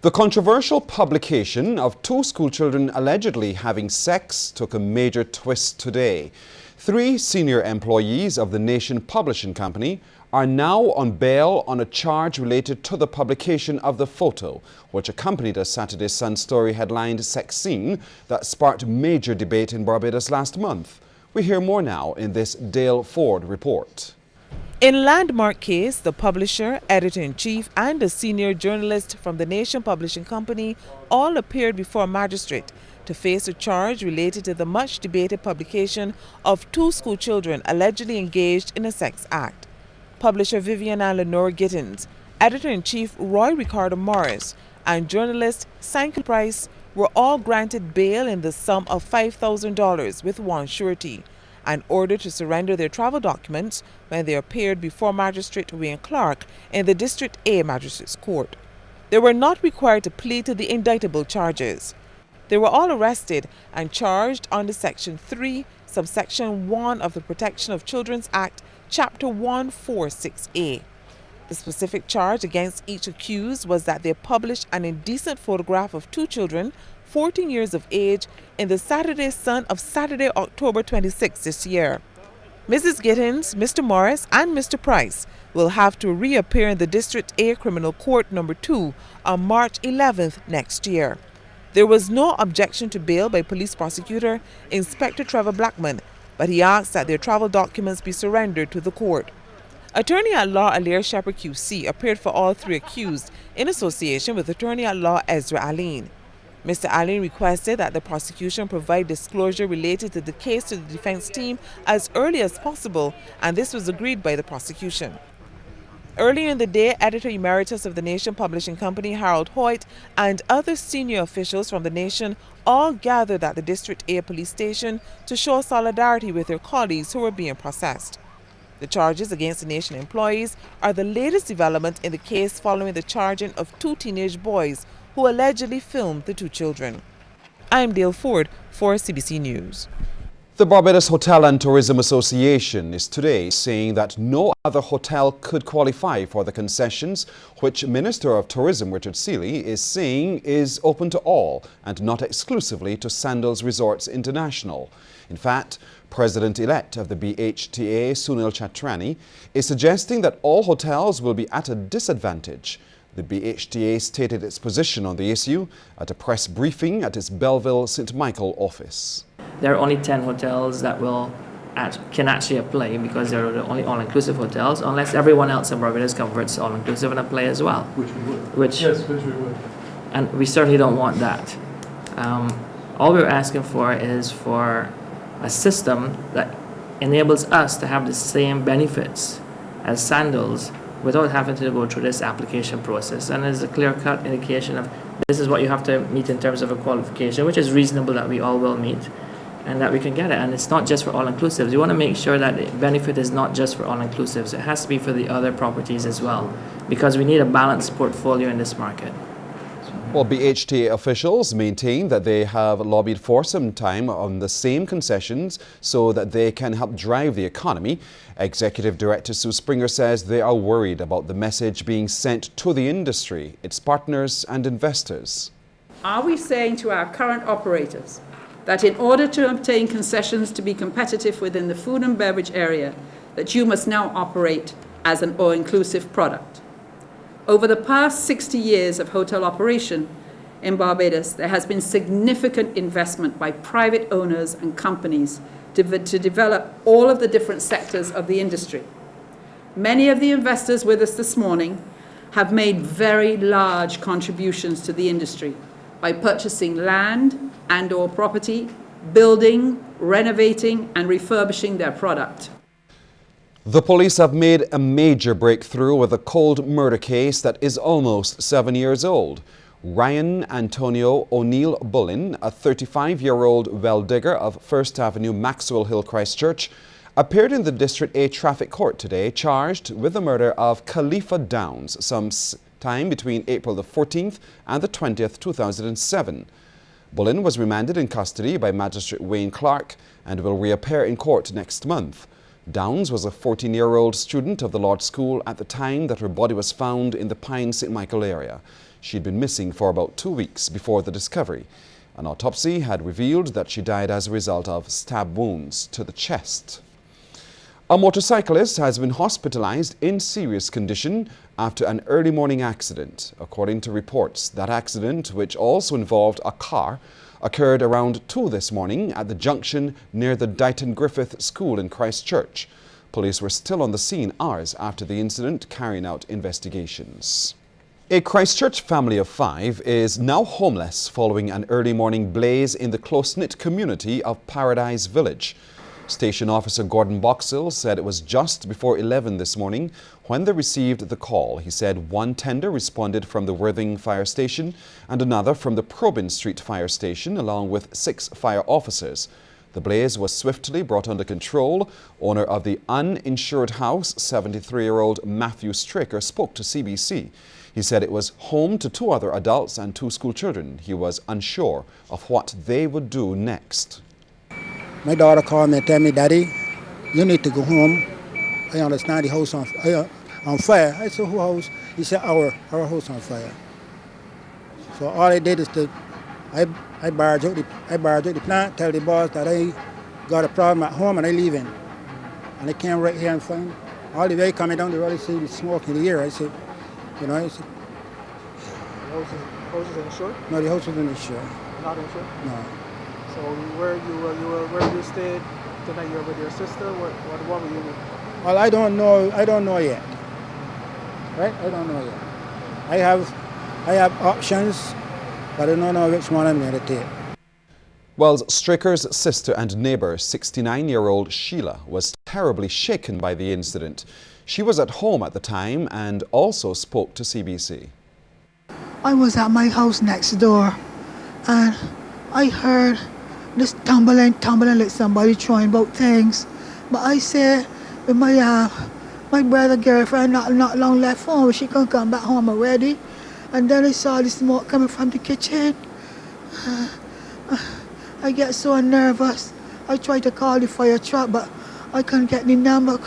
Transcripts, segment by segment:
The controversial publication of two schoolchildren allegedly having sex took a major twist today. Three senior employees of the Nation Publishing Company are now on bail on a charge related to the publication of the photo, which accompanied a Saturday Sun story headlined "Sex Scene" that sparked major debate in Barbados last month. We hear more now in this Dale Ford report. In a landmark case, the publisher, editor-in-chief and a senior journalist from the Nation Publishing Company all appeared before a magistrate to face a charge related to the much-debated publication of two schoolchildren allegedly engaged in a sex act. Publisher Vivian and Lenore Gittins, editor-in-chief Roy Ricardo Morris and journalist Sanky Price were all granted bail in the sum of $5,000 with one surety, and ordered to surrender their travel documents when they appeared before Magistrate Wayne Clark in the District A Magistrates Court. They were not required to plead to the indictable charges. They were all arrested and charged under Section 3, Subsection 1 of the Protection of Children's Act, Chapter 146A. The specific charge against each accused was that they published an indecent photograph of two children, 14 years of age, in the Saturday Sun of Saturday, October 26 this year. Mrs. Gittins, Mr. Morris and Mr. Price will have to reappear in the District A Criminal Court No. 2 on March 11th next year. There was no objection to bail by police prosecutor Inspector Trevor Blackman, but he asked that their travel documents be surrendered to the court. Attorney-at-Law Alair Shepherd QC appeared for all three accused in association with Attorney-at-Law Ezra Aline. Mr. Aline requested that the prosecution provide disclosure related to the case to the defense team as early as possible, and this was agreed by the prosecution. Earlier in the day, Editor Emeritus of the Nation Publishing Company Harold Hoyt and other senior officials from the nation all gathered at the District A police station to show solidarity with their colleagues who were being processed. The charges against the Nation employees are the latest development in the case following the charging of two teenage boys who allegedly filmed the two children. I'm Dale Ford for CBC News. The Barbados Hotel and Tourism Association is today saying that no other hotel could qualify for the concessions, which Minister of Tourism Richard Seeley is saying is open to all and not exclusively to Sandals Resorts International. In fact, President-elect of the BHTA, Sunil Chatrani, is suggesting that all hotels will be at a disadvantage. The BHTA stated its position on the issue at a press briefing at its Belleville St. Michael office. There are only 10 hotels that can actually apply because they're the only all-inclusive hotels, unless everyone else in Barbados converts to all-inclusive and apply as well. Which we would. Yes, which we would. And we certainly don't want that. All we're asking for is for a system that enables us to have the same benefits as Sandals without having to go through this application process. And there's a clear-cut indication of this is what you have to meet in terms of a qualification, which is reasonable that we all will meet, and that we can get it. And it's not just for all-inclusives. You want to make sure that the benefit is not just for all-inclusives. It has to be for the other properties as well, because we need a balanced portfolio in this market. Well, BHTA officials maintain that they have lobbied for some time on the same concessions so that they can help drive the economy. Executive Director Sue Springer says they are worried about the message being sent to the industry, its partners and investors. Are we saying to our current operators that in order to obtain concessions to be competitive within the food and beverage area, that you must now operate as an all-inclusive product? Over the past 60 years of hotel operation in Barbados, there has been significant investment by private owners and companies to develop all of the different sectors of the industry. Many of the investors with us this morning have made very large contributions to the industry by purchasing land and/or property, building, renovating, and refurbishing their product. The police have made a major breakthrough with a cold murder case that is almost 7 years old. Ryan Antonio O'Neill Bullen, a 35-year-old well digger of First Avenue, Maxwell Hill, Christchurch, appeared in the District A Traffic Court today, charged with the murder of Khalifa Downs some time between April the 14th and the 20th, 2007. Bullen was remanded in custody by Magistrate Wayne Clark and will reappear in court next month. Downs was a 14-year-old student of the Lord's School at the time that her body was found in the Pine St. Michael area. She'd been missing for about 2 weeks before the discovery. An autopsy had revealed that she died as a result of stab wounds to the chest. A motorcyclist has been hospitalized in serious condition after an early morning accident. According to reports, that accident, which also involved a car, occurred around 2 this morning at the junction near the Dighton Griffith School in Christchurch. Police were still on the scene hours after the incident, carrying out investigations. A Christchurch family of 5 is now homeless following an early morning blaze in the close-knit community of Paradise Village. Station Officer Gordon Boxill said it was just before 11 this morning when they received the call. He said one tender responded from the Worthing Fire Station and another from the Probin Street Fire Station, along with 6 fire officers. The blaze was swiftly brought under control. Owner of the uninsured house, 73-year-old Matthew Straker, spoke to CBC. He said it was home to 2 other adults and 2 school children. He was unsure of what they would do next. My daughter called me and told me, "Daddy, you need to go home. I understand the house on fire." I said, "Who house?" He said, our house on fire. So all I did is I barged out the plant, tell the boss that I got a problem at home and I leaving. And I came right here and find all the way coming down the road, I see the smoke in the air. I said, the house is insured? No, the house was insured. Not insured? No. So where you stayed tonight? You were with your sister. What were you with? Well, I don't know yet. Right? I don't know yet. I have options, but I don't know which one I'm going to take. Well, Straker's sister and neighbor, 69-year-old Sheila, was terribly shaken by the incident. She was at home at the time and also spoke to CBC. I was at my house next door and I heard this tumbling like somebody throwing about things. But I said, with my brother girlfriend not long left home, she can come back home already. And then I saw the smoke coming from the kitchen. I get so nervous. I tried to call the fire truck, but I couldn't get the number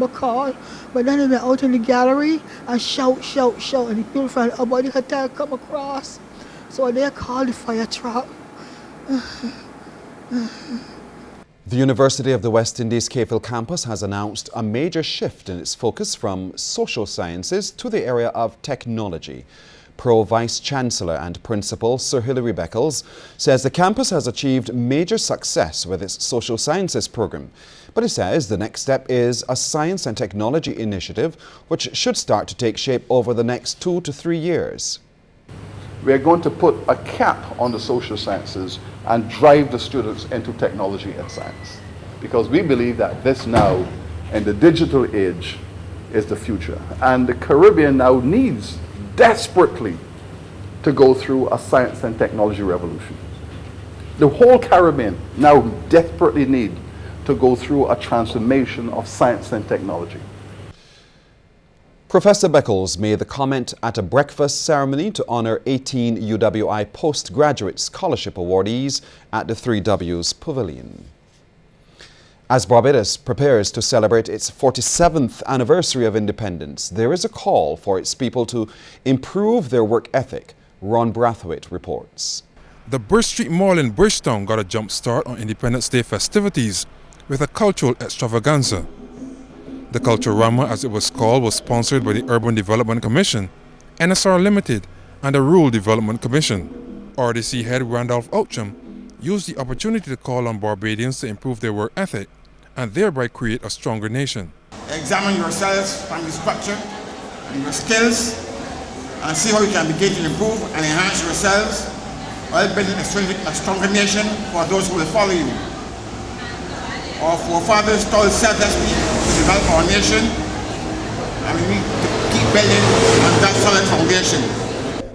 called. But then I went out in the gallery and shout, and the people from about the hotel come across. So they called the fire truck. The University of the West Indies Cave campus has announced a major shift in its focus from social sciences to the area of technology. Pro-Vice-Chancellor and Principal Sir Hilary Beckles says the campus has achieved major success with its social sciences program. But he says the next step is a science and technology initiative which should start to take shape over the next 2 to 3 years. We're going to put a cap on the social sciences and drive the students into technology and science. Because we believe that this now, in the digital age, is the future. And the Caribbean now needs desperately to go through a science and technology revolution. The whole Caribbean now desperately need to go through a transformation of science and technology. Professor Beckles made the comment at a breakfast ceremony to honor 18 UWI postgraduate scholarship awardees at the 3Ws Pavilion. As Barbados prepares to celebrate its 47th anniversary of independence, there is a call for its people to improve their work ethic. Ron Brathwaite reports. The Bridge Street Mall in Bridgetown got a jump start on Independence Day festivities with a cultural extravaganza. The Culturama, as it was called, was sponsored by the Urban Development Commission, NSR Limited, and the Rural Development Commission. RDC head Randolph Outram used the opportunity to call on Barbadians to improve their work ethic and thereby create a stronger nation. Examine yourselves from your structure and your skills and see how you can begin to improve and enhance yourselves while building a stronger nation for those who will follow you. Our forefathers told selflessly to develop our nation, and we need to keep building on that solid foundation.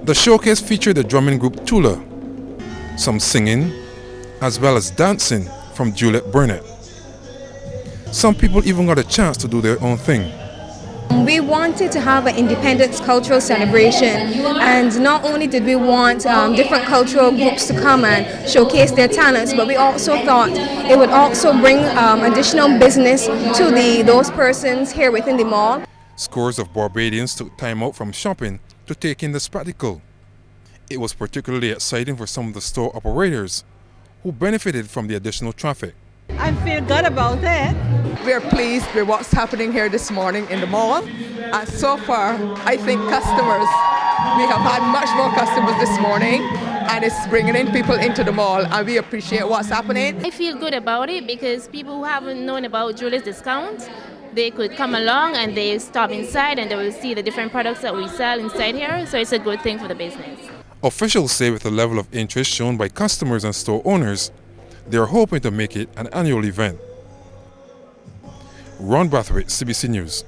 The showcase featured the drumming group Tula, some singing, as well as dancing from Juliet Burnett. Some people even got a chance to do their own thing. We wanted to have an independence cultural celebration, and not only did we want different cultural groups to come and showcase their talents, but we also thought it would also bring additional business to those persons here within the mall. Scores of Barbadians took time out from shopping to take in the spectacle. It was particularly exciting for some of the store operators who benefited from the additional traffic. I feel good about it. We're pleased with what's happening here this morning in the mall. And so far, I think we have had much more customers this morning, and it's bringing in people into the mall, and we appreciate what's happening. I feel good about it because people who haven't known about Julie's discount, they could come along and they stop inside and they will see the different products that we sell inside here, so it's a good thing for the business. Officials say with the level of interest shown by customers and store owners, they are hoping to make it an annual event. Ron Brathwaite, CBC News.